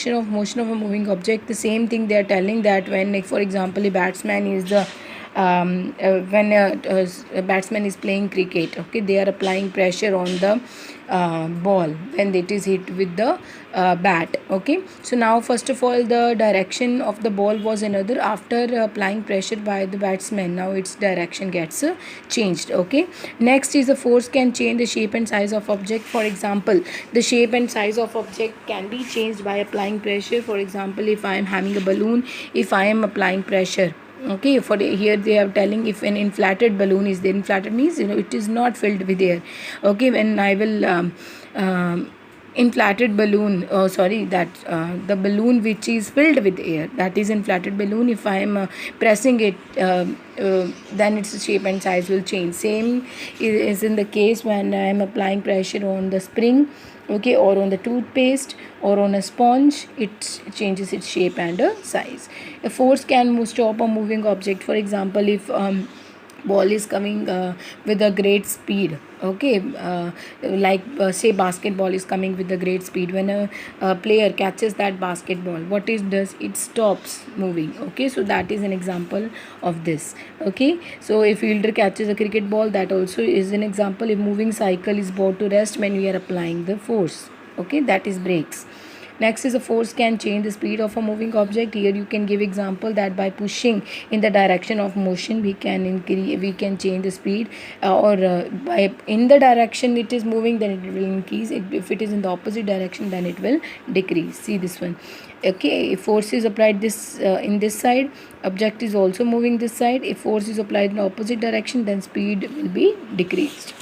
direction of motion of a moving object, the same thing they are telling, that when, like, for example, a batsman is the when a batsman is playing cricket, okay, they are applying pressure on the ball when it is hit with the bat. Okay, so now first of all the direction of the ball was another. After applying pressure by the batsman, now its direction gets changed. Okay, next is the force can change the shape and size of object. For example, the shape and size of object can be changed by applying pressure. For example, if I am having a balloon, if I am applying pressure, okay, for here they are telling, if an inflated balloon is there, inflated means, it is not filled with air. Okay, when I will inflated balloon, sorry, that the balloon which is filled with air, that is inflated balloon. If I am pressing it, then its shape and size will change. Same is in the case when I am applying pressure on the spring, okay, or on the toothpaste or on a sponge, it changes its shape and size. A force can stop a moving object. For example, if ball is coming with a great speed, okay, say basketball is coming with a great speed. When a player catches that basketball, what it does, it stops moving. Okay, so that is an example of this. Okay, so a fielder catches a cricket ball, that also is an example. A moving cycle is brought to rest when we are applying the force. Okay, that is brakes. Next is a force can change the speed of a moving object. Here you can give example that by pushing in the direction of motion, we can increase, we can change the speed, or by in the direction it is moving, then it will increase. If it is in the opposite direction, then it will decrease. See this one. Okay, if force is applied this in this side, object is also moving this side. If force is applied in the opposite direction, then speed will be decreased.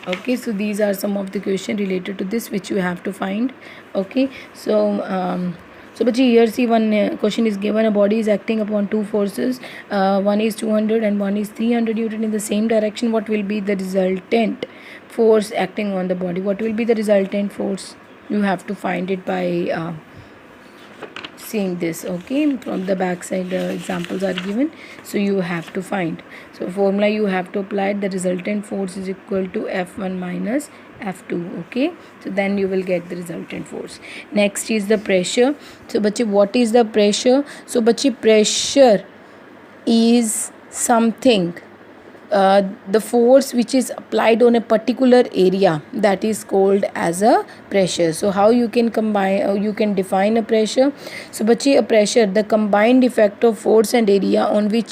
Okay, so these are some of the question related to this which you have to find. Okay, so so bachi, here see one question is given. A body is acting upon two forces, one is 200 and one is 300 newton in the same direction. What will be the resultant force acting on the body? What will be the resultant force? You have to find it by seeing this. Okay, from the back side examples are given, so you have to find. So formula you have to apply. The resultant force is equal to F1 minus F2. Okay, so then you will get the resultant force. Next is the pressure. So bachi, what is the pressure? So bachi, pressure is something, the force which is applied on a particular area, that is called as a pressure. So how you can combine, you can define a pressure? So bachi, a pressure, the combined effect of force and area on which